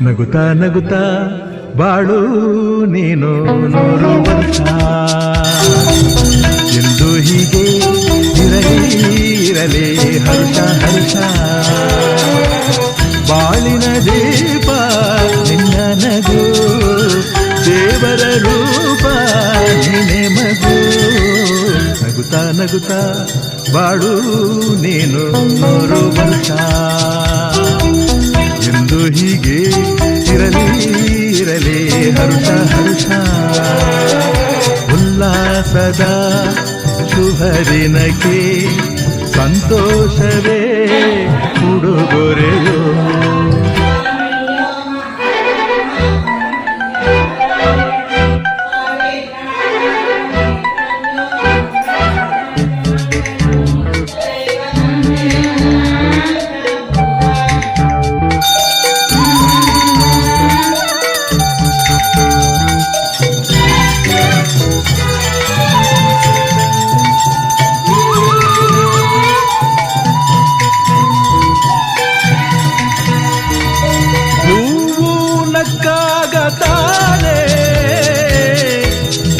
ನಗುತ್ತಾ ನಗುತ್ತಾ ಬಾಳು ನೀನು 100 ವರ್ಷ ಎಂದು ಹೀಗೆ ಇರಲಿ ಹರ್ಷ ಹರ್ಷ ಬಾಳಿನ ದೀಪ ನಿನ್ನ ನಗು ದೇವರ ರೂಪ ನಿನ್ನೆ ಮಗು ನಗುತ್ತಾ ನಗುತ್ತಾ ಬಾಳು ನೀನು 100 ವರ್ಷ ಎಂದು ಹೀಗೆ ಇರಲಿ ಹರ್ಷ ಹರ್ಷ ಉಲ್ಲಾಸದ ಶುಭ ದಿನಕ್ಕೆ ಸಂತೋಷವೇ ಉಡುಗೊರೆಯೋ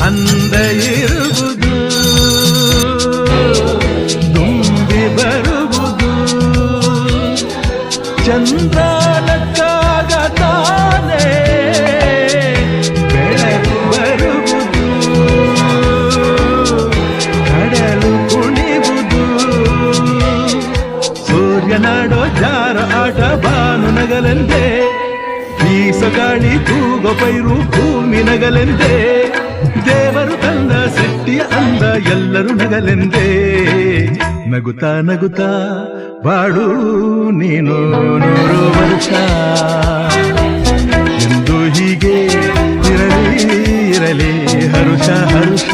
ಅಂದ ಇರುವುದು ತುಂಬಿ ಬರುವುದು ಚಂದ್ರನಕ್ಕಾಗ ತಾನೇ ಬೆಳಕು ಬರುವುದು ಕಡಲು ಕುಣಿವುದು ಸೂರ್ಯನಾಡೋ ಜಾರ ಆಟ ಬಾನು ನಗಲೆಂದೇ ಬೀಸಗಾಳಿ ತೂಗೋ ಪೈರು ಭೂಮಿ ನಗಲೆಂದೇ ದೇವರು ತಂದ ಸೃಷ್ಟಿಯ ಅಂದ ಎಲ್ಲರೂ ನಗಲೆಂದೇ ನಗುತ್ತಾ ನಗುತ್ತಾ ಬಾಳು ನೀನು 100 ವರ್ಷ ಎಂದು ಹೀಗೆ ಇರಲಿ ಹರುಷ ಹರುಷ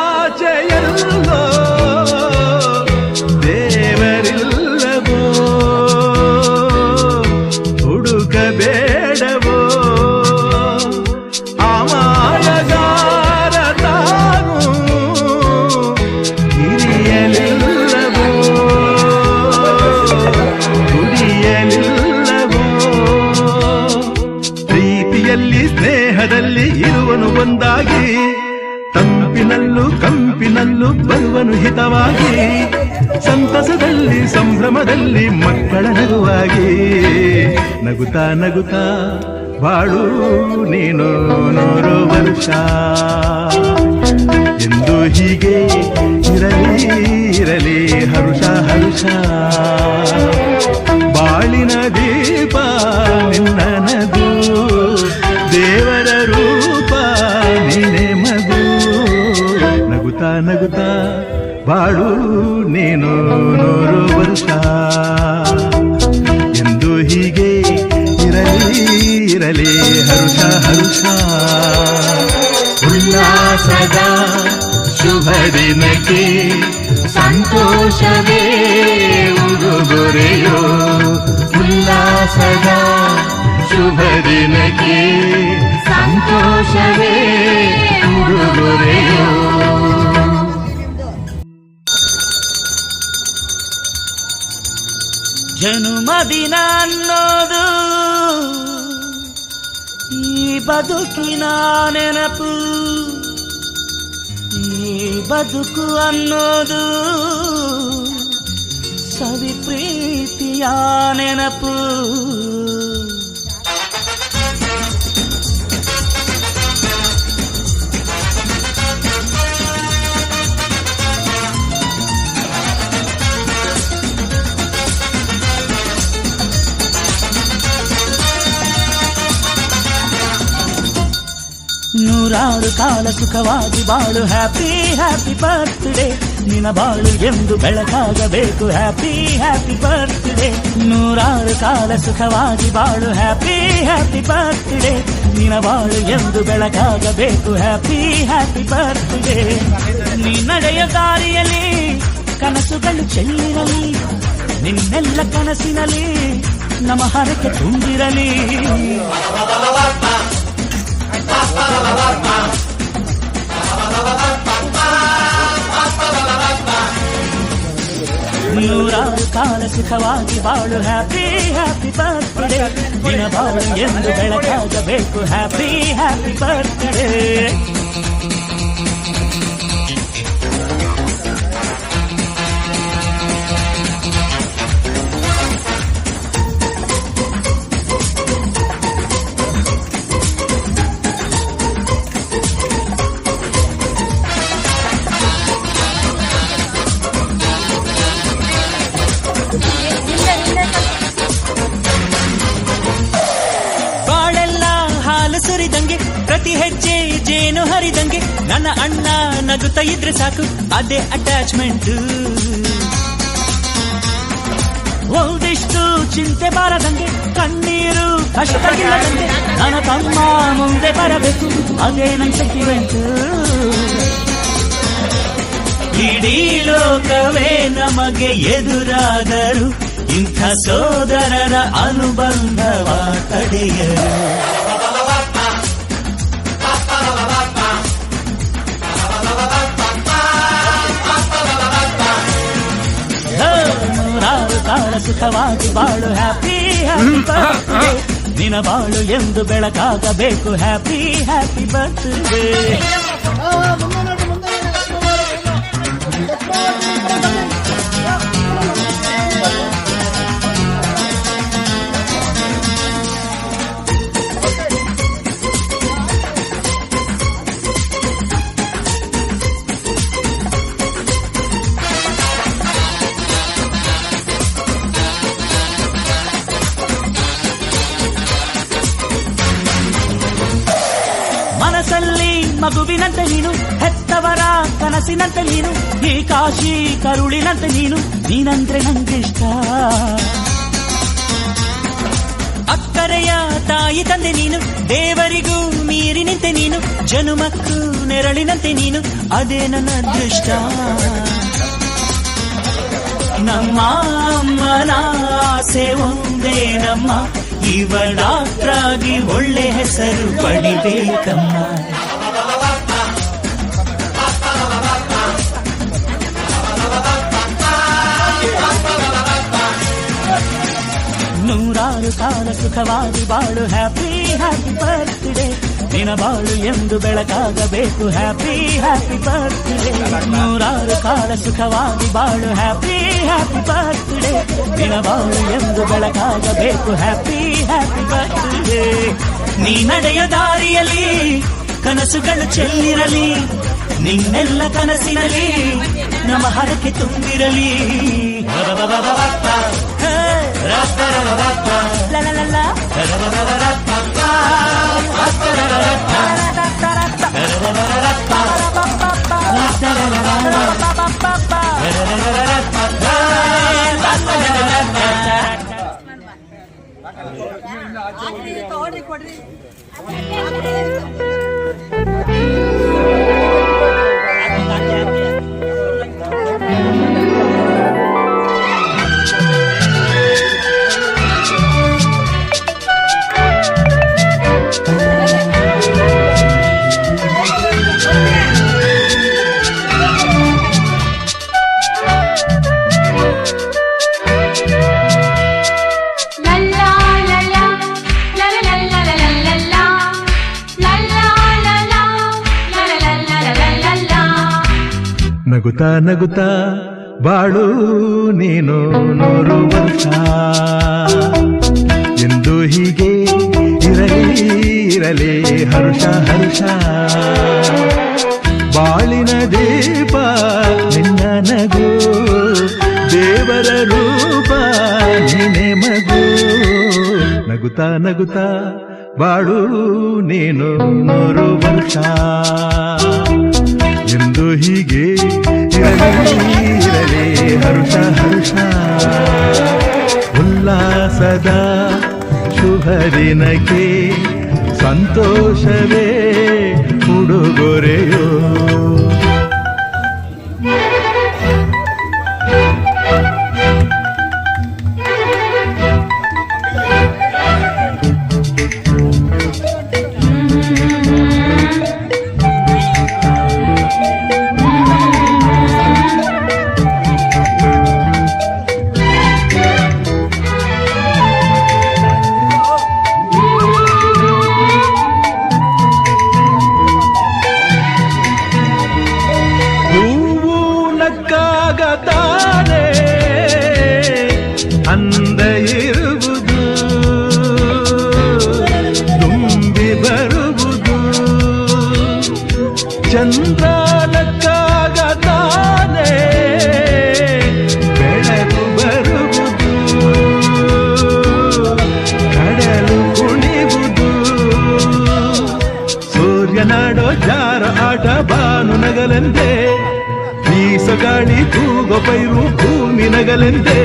ಆಕಾಶದಾಚೆಯಲ್ಲೋ ದೇವರಿಲ್ಲವೋ ಹುಡುಕಬೇಡವೋ ಅಮಾಯಗಾರ ತಾನು ಹಿರಿಯಲಿಲ್ಲವೋ ದುಡಿಯಲಿಲ್ಲವೋ ಪ್ರೀತಿಯಲ್ಲಿ ಸ್ನೇಹದಲ್ಲಿ ಇರುವನು ಒಂದಾಗಿ ತಂಪಿನಲ್ಲೂ ಕಂಪಿನಲ್ಲೂ ಬರುವನು ಹಿತವಾಗಿ ಸಂತಸದಲ್ಲಿ ಸಂಭ್ರಮದಲ್ಲಿ ಮಕ್ಕಳ ನಗುವಾಗಿ ನಗುತ್ತಾ ನಗುತ್ತಾ ಬಾಳು ನೀನು 100 ವರ್ಷ ಎಂದು ಹೀಗೆ ಇರಲಿ ಹರುಷ ಹರುಷ ಬಾಳಿನ ದೀಪ ನಿನ್ನ ನಗು ದೇವರ ರೂಪ ನೀನೆ ಮಗು ನಗುತ್ತಾ ನಗುತ್ತಾ ಬಾಳು ನೀನು 100 ವರ್ಷ ಎಂದು ಹೀಗೆ ಇರಲಿ ಹರುಷ ಹರುಷ ಉಲ್ಲಾಸದ ಶುಭ ದಿನಕ್ಕೆ ಸಂತೋಷವೇ ಉಡುಗೊರೆಯೋ ಉಲ್ಲಾಸದ ಶುಭ ದಿನಕ್ಕೆ ಸಂತೋಷವೇ ಉಡುಗೊರೆಯೋ ಜನುಮದಿನ ಅನ್ನೋದು ಈ ಬದುಕಿನ ನೆನಪು, ಈ ಬದುಕು ಅನ್ನೋದು ಸವಿ ಪ್ರೀತಿಯ ನೆನಪು. ನೂರಾರು ಕಾಲ ಸುಖವಾಗಿ ಬಾಳು, ಹ್ಯಾಪಿ ಹ್ಯಾಪಿ ಬರ್ತ್ಡೇ. ನಿನ್ನ ಬಾಳು ಎಂದು ಬೆಳಕಾಗಬೇಕು, ಹ್ಯಾಪಿ ಹ್ಯಾಪಿ ಬರ್ತ್ಡೇ. ನೂರಾರು ಕಾಲ ಸುಖವಾಗಿ ಬಾಳು, ಹ್ಯಾಪಿ ಹ್ಯಾಪಿ ಬರ್ತ್ಡೇ. ನಿನ್ನ ಬಾಳು ಎಂದು ಬೆಳಕಾಗಬೇಕು, ಹ್ಯಾಪಿ ಹ್ಯಾಪಿ ಬರ್ತ್ಡೇ. ನೀ ನಡೆಯ ದಾರಿಯಲ್ಲಿ ಕನಸುಗಳು ಚೆಲ್ಲಿರಲಿ, ನಿನ್ನೆಲ್ಲ ಕನಸಿನಲ್ಲಿ ನಮ್ಮ ಹರಕೆ ತುಂಬಿರಲಿ. ನೂರಾರು ಕಾಲ ಸುಖವಾಗಿ ಬಾಳು, ಹ್ಯಾಪಿ ಹ್ಯಾಪಿ ಬರ್ತ್ಡೇ. ನಿನ್ನ ಬಾಳು ಎಂದು ಬೆಳಕಾಗಬೇಕು, ಹ್ಯಾಪಿ ಹ್ಯಾಪಿ ಬರ್ತ್ಡೇ. ಬಾಳೆಲ್ಲ ಹಾಲು ಸುರಿದಂಗೆ, ಪ್ರತಿ ಹೆಜ್ಜೆ ಜೇನು ಹರಿದಂಗೆ, ನನ್ನ ಅಣ್ಣ ನಗುತ್ತಾ ಇದ್ರೆ ಸಾಕು, ಅದೇ ಅಟ್ಯಾಚ್ಮೆಂಟ್. ಒಂದಿಷ್ಟು ಚಿಂತೆ ಬಾರದಂಗೆ, ಕಣ್ಣೀರು ಕಷ್ಟ ಇಲ್ಲದಂಗೆ, ನನ್ನ ತಮ್ಮ ಮುಂದೆ ಬರಬೇಕು, ಅದೇ ನನ್ನ ಸೆಂಟಿಮೆಂಟ್. ಇಡೀ ಲೋಕವೇ ನಮಗೆ ಎದುರಾದರು, ಇಂಥ ಸೋದರರ ಅನುಬಂಧವ ತಡೆಯರು. ನೂರಾರು ಕಾಲ ಸುಖವಾಗಿ ಬಾಳು, ಹ್ಯಾಪಿ ಹ್ಯಾಪಿ ಬರ್ತ್ಡೇ. ನಿನ್ನ ಬಾಳು ಎಂದು ಬೆಳಕಾಗಬೇಕು, ಹ್ಯಾಪಿ ಹ್ಯಾಪಿ ಬರ್ತ್ಡೇ. ಮನಸ್ಸಲ್ಲಿ ಮಗುವಿನಂತೆ ನೀನು, ಹೆತ್ತವರ ಕನಸಿನಂತೆ ನೀನು, ಈ ಕಾಶಿ ಕರುಳಿನಂತೆ ನೀನು, ನೀನಂದ್ರೆ ನಂಗಿಷ್ಟ. ಅಕ್ಕರೆಯ ತಾಯಿ ತಂದೆ ನೀನು, ದೇವರಿಗೂ ಮೀರಿ ನಿಂತೆ ನೀನು, ಜನುಮಕ್ಕೂ ನೆರಳಿನಂತೆ ನೀನು, ಅದೇ ನನ್ನ ಅದೃಷ್ಟ. ನಮ್ಮ ಅಮ್ಮನ ಆಸೆ ಒಂದೇ ನಮ್ಮ, ಇವಳಾಗಿ ಒಳ್ಳೆ ಹೆಸರು ಪಡಿಬೇಕಮ್ಮ. ನೂರಾರು ಕಾಲ ಸುಖವಾಗಿ ಬಾಳು, ಹ್ಯಾಪಿ ಹ್ಯಾಪಿ ಬರ್ತ್ಡೇ. ನಿನ್ನ ಬಾಳು ಎಂದು ಬೆಳಕಾಗಬೇಕು, ಹ್ಯಾಪಿ ಹ್ಯಾಪಿ ಬರ್ತ್ಡೇ. ನೂರಾರು ಕಾಲ ಸುಖವಾಗಿ ಬಾಳು, ಹ್ಯಾಪಿ ಹ್ಯಾಪಿ ಬರ್ತ್ಡೇ. ನಿನ್ನ ಬಾಳು ಎಂದು ಬೆಳಕಾಗಬೇಕು, ಹ್ಯಾಪಿ ಹ್ಯಾಪಿ ಬರ್ತ್ಡೇ. ನೀ ನಡೆಯ ದಾರಿಯಲ್ಲಿ ಕನಸುಗಳು ಚೆಲ್ಲಿರಲಿ, ನಿನ್ನೆಲ್ಲ ಕನಸಿನಲ್ಲಿ ನಮ್ಮ ಹರಕೆ ತುಂಬಿರಲಿ. ಕೊಡ್ರಿ ನಗುತ್ತಾ ನಗುತ್ತಾ ಬಾಳು ನೀನು 100 ವರ್ಷ ಎಂದು ಹೀಗೆ ಇರಲಿ ಇರಲಿ ಹರುಷ ಹರುಷ ಬಾಳಿನ ದೀಪ ನಿನ್ನ ನಗು ದೇವರ ರೂಪ ನೀನೆ ಮಗು ನಗುತ್ತಾ ನಗುತ್ತಾ ಬಾಳು ನೀನು 100 ವರ್ಷ ಎಂದು ಹೀಗೆ ಇರಲಿ ಇರಲಿ ಹರುಷ ಹರುಷ ಉಲ್ಲಾಸದ ಶುಭ ದಿನಕ್ಕೆ ಸಂತೋಷವೇ ಉಡುಗೊರೆಯೋ ತಾನೆ ಅಂದ ಇರುವುದು ತುಂಬಿ ಬರುವುದು ಚಂದ್ರನಕ್ಕಾಗ ತಾನೆ ಬೆಳಕು ಬರುವುದು ಕಡಲು ಕುಣಿವುದು ಸೂರ್ಯನಾಡೋ ಜಾರ ಆಟ ಬಾನು ನಗಲೆಂದೇ ಗಾಳಿ ತೂಗೋ ಪೈರು ಭೂಮಿ ನಗಲೆಂದೇ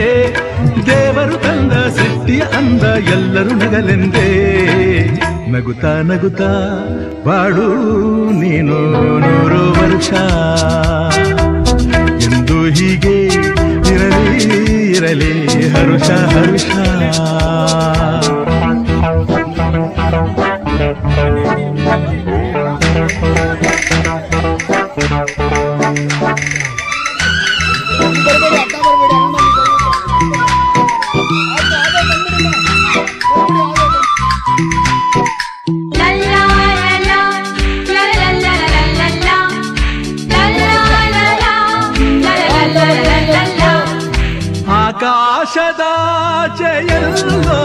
ದೇವರು ತಂದ ಸೃಷ್ಟಿಯ ಅಂದ ಎಲ್ಲರೂ ನಗಲೆಂದೇ ನಗುತ್ತಾ ನಗುತ್ತಾ ಬಾಳು ನೀನು 100 ವರ್ಷ ಎಂದು ಹೀಗೆ ಇರಲಿ ಇರಲಿ ಹರುಷ ಹರುಷ ಆಕಾಶದಾಚೆಯಲ್ಲೋ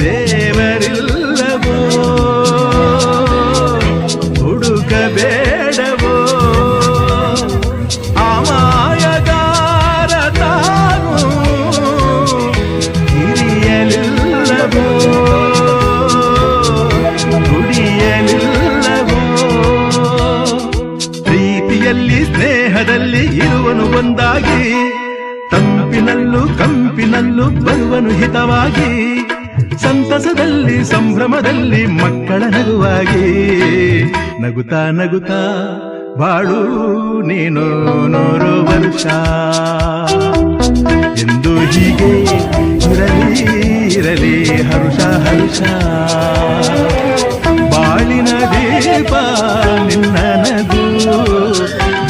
ದೇವರಿಲ್ಲವೋ ಹುಡುಕಬೇಡವೋ ಅಮಾಯಗಾರ ತಾನು ಹಿರಿಯಲಿಲ್ಲವೋ ದುಡಿಯಲಿಲ್ಲವೋ ಪ್ರೀತಿಯಲ್ಲಿ ಸ್ನೇಹದಲ್ಲಿ ಇರುವನು ಒಂದಾಗಿ ತಂಪಿನಲ್ಲೂ ಕಂಪಿನಲ್ಲೂ ಬರುವನು ಹಿತವಾಗಿ ಸಂತಸದಲ್ಲಿ ಸಂಭ್ರಮದಲ್ಲಿ ಮಕ್ಕಳ ನಗುವಾಗಿ ನಗುತ್ತಾ ನಗುತ್ತಾ ಬಾಳು ನೀನು 100 ವರ್ಷ ಎಂದು ಹೀಗೆ ಇರಲಿ ಇರಲಿ ಹರುಷ ಹರುಷ ಬಾಳಿನ ದೀಪ ನಿನ್ನ ನಗು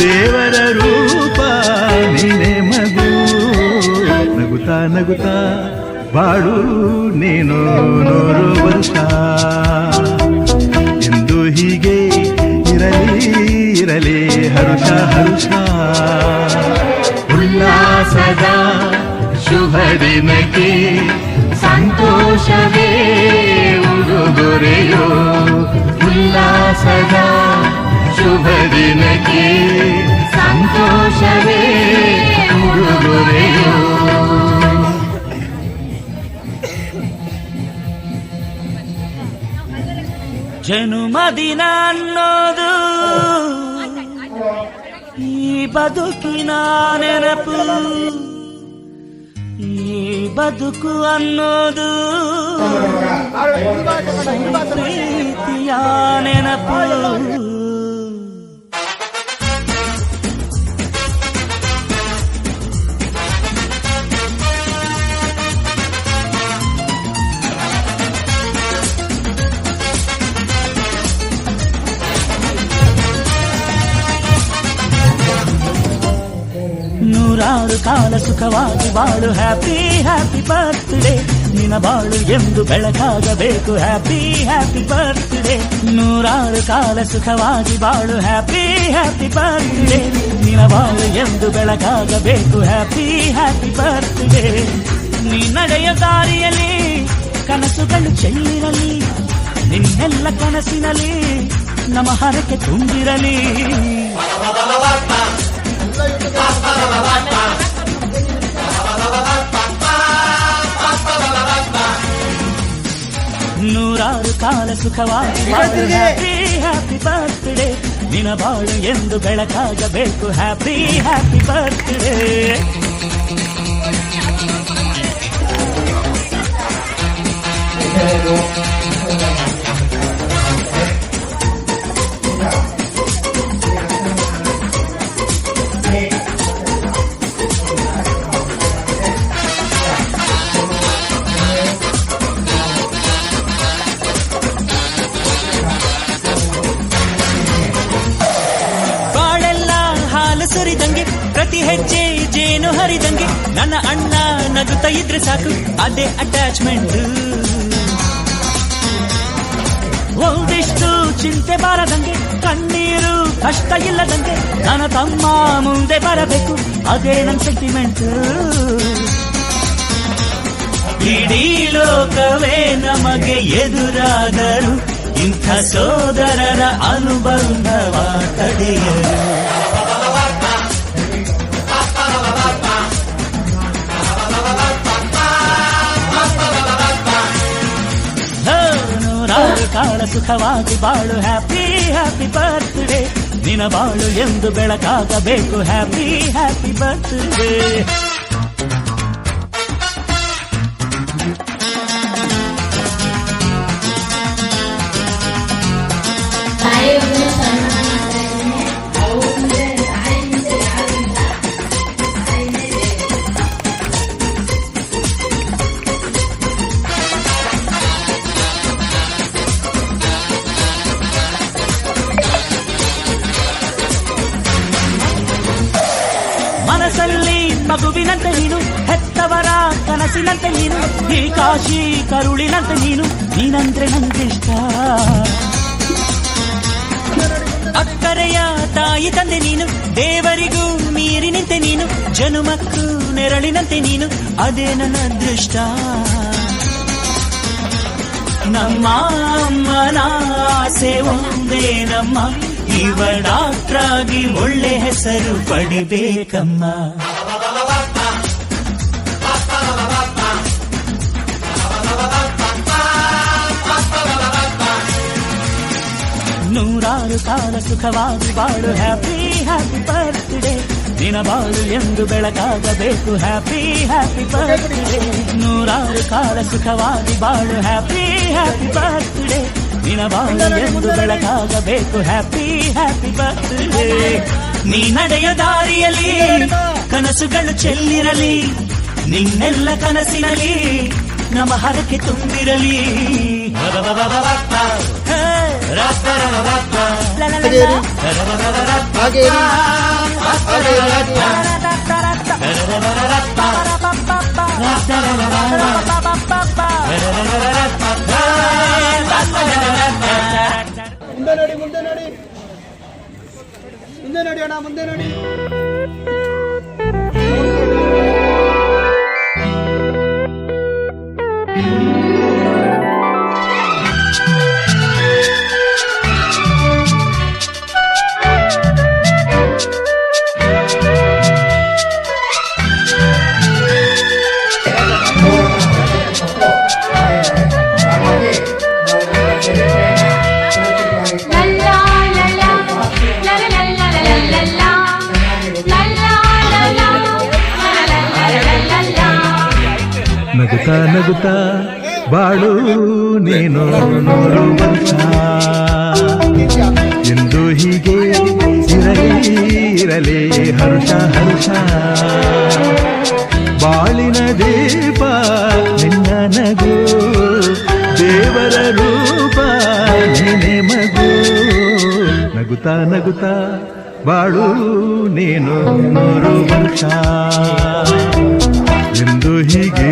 ದೇವರ ರೂಪ ನೀನೆ ಮಗು ನಗುತ್ತಾ ನಗುತ್ತಾ ಬಾಳು ನೀನು 100 ವರ್ಷ ಎಂದು ಹೀಗೆ ಇರಲಿ ಇರಲಿ ಹರುಷ ಹರುಷ ಉಲ್ಲಾಸದ ಶುಭ ದಿನಕ್ಕೆ ಸಂತೋಷವೇ ಉಡುಗೊರೆಯೋ ಉಲ್ಲಾಸದ ಶುಭ ದಿನಕ್ಕೆ ಸಂತೋಷವೇ ಉಡುಗೊರೆಯೋ ಜನುಮದಿನ ಅನ್ನೋದು ಈ ಬದುಕಿನ ನೆನಪು ಈ ಬದುಕು ಅನ್ನೋದು ಪ್ರೀತಿಯ ನೆನಪು ನೂರಾರು ಕಾಲ ಸುಖವಾಗಿ ಬಾಳು ಹ್ಯಾಪಿ ಹ್ಯಾಪಿ ಬರ್ತ್ಡೇ ನಿನ ಬಾಳು ಎಂದು ಬೆಳಕಾಗಬೇಕು ಹ್ಯಾಪಿ ಹ್ಯಾಪಿ ಬರ್ತ್ಡೇ ನೂರಾರು ಕಾಲ ಸುಖವಾಗಿ ಬಾಳು ಹ್ಯಾಪಿ ಹ್ಯಾಪಿ ಬರ್ತ್ಡೇ ನಿನ ಬಾಳು ಎಂದು ಬೆಳಕಾಗಬೇಕು ಹ್ಯಾಪಿ ಹ್ಯಾಪಿ ಬರ್ತ್ಡೇ ನೀ ನಡೆಯ ದಾರಿಯಲ್ಲಿ ಕನಸುಗಳು ಚೆಲ್ಲಿರಲಿ ನಿನ್ನೆಲ್ಲ ಕನಸಿನಲ್ಲಿ ನಮ್ಮ ಹರಕೆ ತುಂಬಿರಲಿ ನೂರಾರು ಕಾಲ ಸುಖವಾಗಿ ಹ್ಯಾಪಿ ಹ್ಯಾಪಿ ಬರ್ತ್ಡೇ ನಿನ ಬಾಳು ಎಂದು ಬೆಳಕಾಗಬೇಕು ಹ್ಯಾಪಿ ಹ್ಯಾಪಿ ಬರ್ತ್ಡೇ ಸುರಿದಂಗೆ ಪ್ರತಿ ಹೆಜ್ಜೆ ಜೇನು ಹರಿದಂಗೆ ನನ್ನ ಅಣ್ಣ ನಗುತ್ತಾ ಇದ್ರೆ ಸಾಕು ಅದೇ ಅಟ್ಯಾಚ್ಮೆಂಟ್ ಒಂದಿಷ್ಟು ಚಿಂತೆ ಬಾರದಂಗೆ ಕಣ್ಣೀರು ಕಷ್ಟ ಇಲ್ಲದಂಗೆ ನನ್ನ ತಮ್ಮ ಮುಂದೆ ಬರಬೇಕು ಅದೇ ನನ್ನ ಸೆಂಟಿಮೆಂಟ್ ಇಡೀ ಲೋಕವೇ ನಮಗೆ ಎದುರಾದರು ಇಂಥ ಸೋದರರ ಅನುಬಂಧವ ತಡೆಯರು ಕಾಲ ಸುಖವಾಗಿ ಬಾಳು ಹ್ಯಾಪಿ ಹ್ಯಾಪಿ ಬರ್ತ್ಡೇ ನಿನ ಬಾಳು ಎಂದು ಬೆಳಕಾಗಬೇಕು ಹ್ಯಾಪಿ ಹ್ಯಾಪಿ ಬರ್ತ್ಡೇ ಮನಸ್ಸಲ್ಲಿ ಮಗುವಿನಂತೆ ನೀನು ಹೆತ್ತವರ ಕನಸಿನಂತೆ ನೀನು ಈ ಕಾಶಿ ಕರುಳಿನಂತೆ ನೀನು ನೀನಂದ್ರೆ ನಂಗಿಷ್ಟ ಅಕ್ಕರೆಯ ತಾಯಿ ತಂದೆ ನೀನು ದೇವರಿಗೂ ಮೀರಿ ನಿಂತೆ ನೀನು ಜನುಮಕ್ಕೂ ನೆರಳಿನಂತೆ ನೀನು ಅದೇ ನನ್ನ ಅದೃಷ್ಟ ನಮ್ಮ ಅಮ್ಮನ ಆಸೆ ಒಂದೇ ನಮ್ಮ ಇವ ಡಾಕ್ಟ್ರಾಗಿ ಒಳ್ಳೆ ಹೆಸರು ಪಡಿಬೇಕಮ್ಮ ನೂರಾರು ಕಾಲ ಸುಖವಾಗಿ ಬಾಳು ಹ್ಯಾಪಿ ಹ್ಯಾಪಿ ಬರ್ತ್ಡೇ ನಿನ ಬಾಳು ಎಂದು ಬೆಳಕಾಗಬೇಕು ಹ್ಯಾಪಿ ಹ್ಯಾಪಿ ಬರ್ತ್ಡೇ ನೂರಾರು ಕಾಲ ಸುಖವಾಗಿ ಬಾಳು ಹ್ಯಾಪಿ ಹ್ಯಾಪಿ ಬರ್ತ್ಡೇ ನಿನ ಬಾಳು ಎಂದು ಬೆಳಕಾಗಬೇಕು ಹ್ಯಾಪಿ ಹ್ಯಾಪಿ ಬರ್ತ್ಡೇ ನೀ ನಡೆಯ ದಾರಿಯಲ್ಲಿ ಕನಸುಗಳು ಚೆಲ್ಲಿರಲಿ ನಿನ್ನೆಲ್ಲ ಕನಸಿನಲ್ಲಿ ನಮ್ಮ ಹರಕೆ ತುಂಬಿರಲಿ ಮುಂದೆ ನೋಡಿ ಅಣ್ಣ ಮುಂದೆ ನೋಡಿ ನಗುತ್ತಾ ನಗುತ್ತಾ ಬಾಳು ನೀನು ನೂರು ವರ್ಷ ಎಂದು ಹೀಗೆ ಇರಲಿ ಹರ್ಷ ಹರ್ಷ ಬಾಳಿನ ದೀಪ ನಿನ್ನ ನಗು ದೇವರ ರೂಪ ನೀನೆ ಮಗು ನಗುತ್ತಾ ನಗುತ್ತಾ ಬಾಳು ನೀನು ನೂರು ವರ್ಷ ಎಂದು ಹೀಗೆ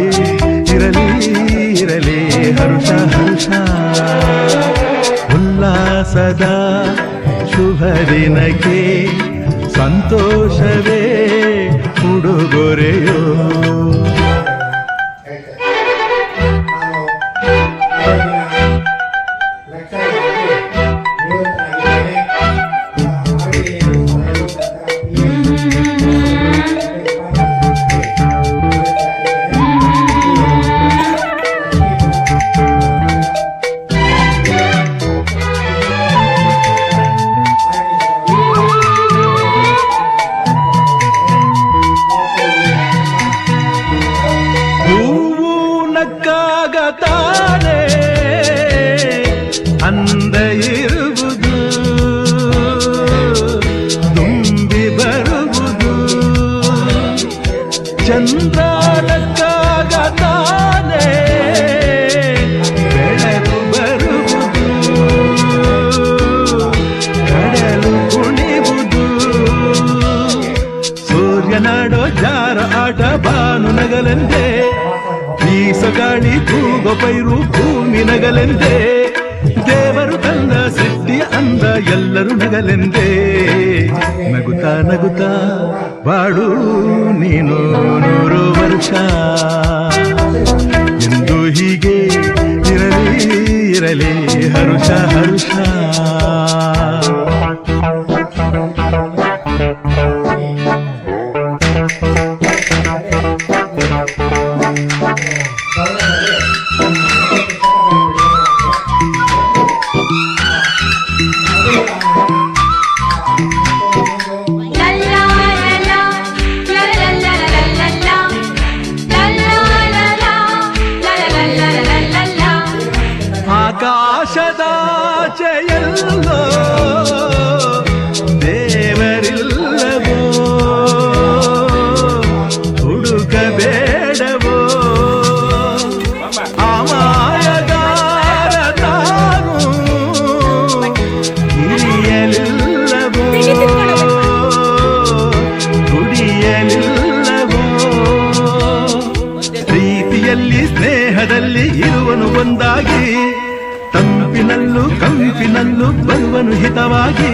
ಇರಲಿ ದಿನಕ್ಕೆ ಸಂತೋಷವೇ ಉಡುಗೊರೆಯೋ. ಹೂವು ನಕ್ಕಾಗ ತಾನೇ ಅಂದ ಇರುವುದು, ತುಂಬಿ ಬರುವುದು. ಚಂದ್ರ ನಕ್ಕಾಗ ತಾನೇ ಬೆಳಕು ಬರುವುದು, ಕಡಲು ಕುಣಿವುದು. ಸೂರ್ಯನಾಡೋ ಜಾರ ಆಟ ಬಾನು ನಗಲೆಂದೇ, ಬೀಸಗಾಳಿ ಕೂಗೋ ಪೈರು ಭೂಮಿ ನಗಲೆಂದೇ. ದೇವರು ತಂದ ಸೃಷ್ಟಿಯ ಅಂದ ಎಲ್ಲರೂ ನಗಲೆಂದೇ. ನಗುತ್ತಾ ನಗುತ್ತಾ ಬಾಳು ನೀನು 100 ವರ್ಷ ಎಂದು ಹೀಗೆ ಇರಲಿ ಇರಲಿ ಹರುಷ ಹರುಷ. ಆಕಾಶದಾಚೆಯಲ್ಲೋ ದೇವರಿಲ್ಲವೋ, ಹುಡುಕಬೇಡವೋ. ಅಮಾಯಗಾರ ತಾನು ಹಿರಿಯಲಿಲ್ಲವೋ, ಕುಡಿಯಲಿಲ್ಲವೋ. ಪ್ರೀತಿಯಲ್ಲಿ ಸ್ನೇಹದಲ್ಲಿ ಇರುವನು ಒಂದಾಗಿ, ತಂಪಿನಲ್ಲೂ ಕಂಪಿನಲ್ಲೂ ಬರುವನು ಹಿತವಾಗಿ.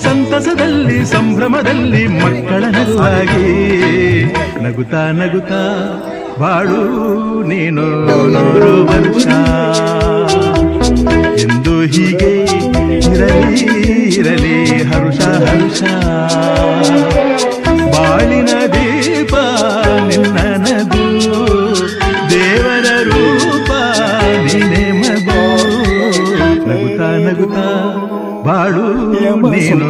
ಸಂತಸದಲ್ಲಿ ಸಂಭ್ರಮದಲ್ಲಿ ಮಕ್ಕಳ ನಗುವಾಗಿ. ನಗುತ್ತಾ ನಗುತ್ತಾ ಬಾಳು ನೀನು 100 ವರ್ಷ ಎಂದು ಹೀಗೆ ಇರಲಿ ಇರಲಿ ಹರುಷ ಹರುಷ. ಬಾಳಿನ ದೀಪ ನಿನ್ನ ನಗು, ದೇವರ ರೂಪ ನೀನೆ ಮಗು. ನಗುತ್ತಾ ನಗುತ್ತಾ ಬಾಳು ನೀನು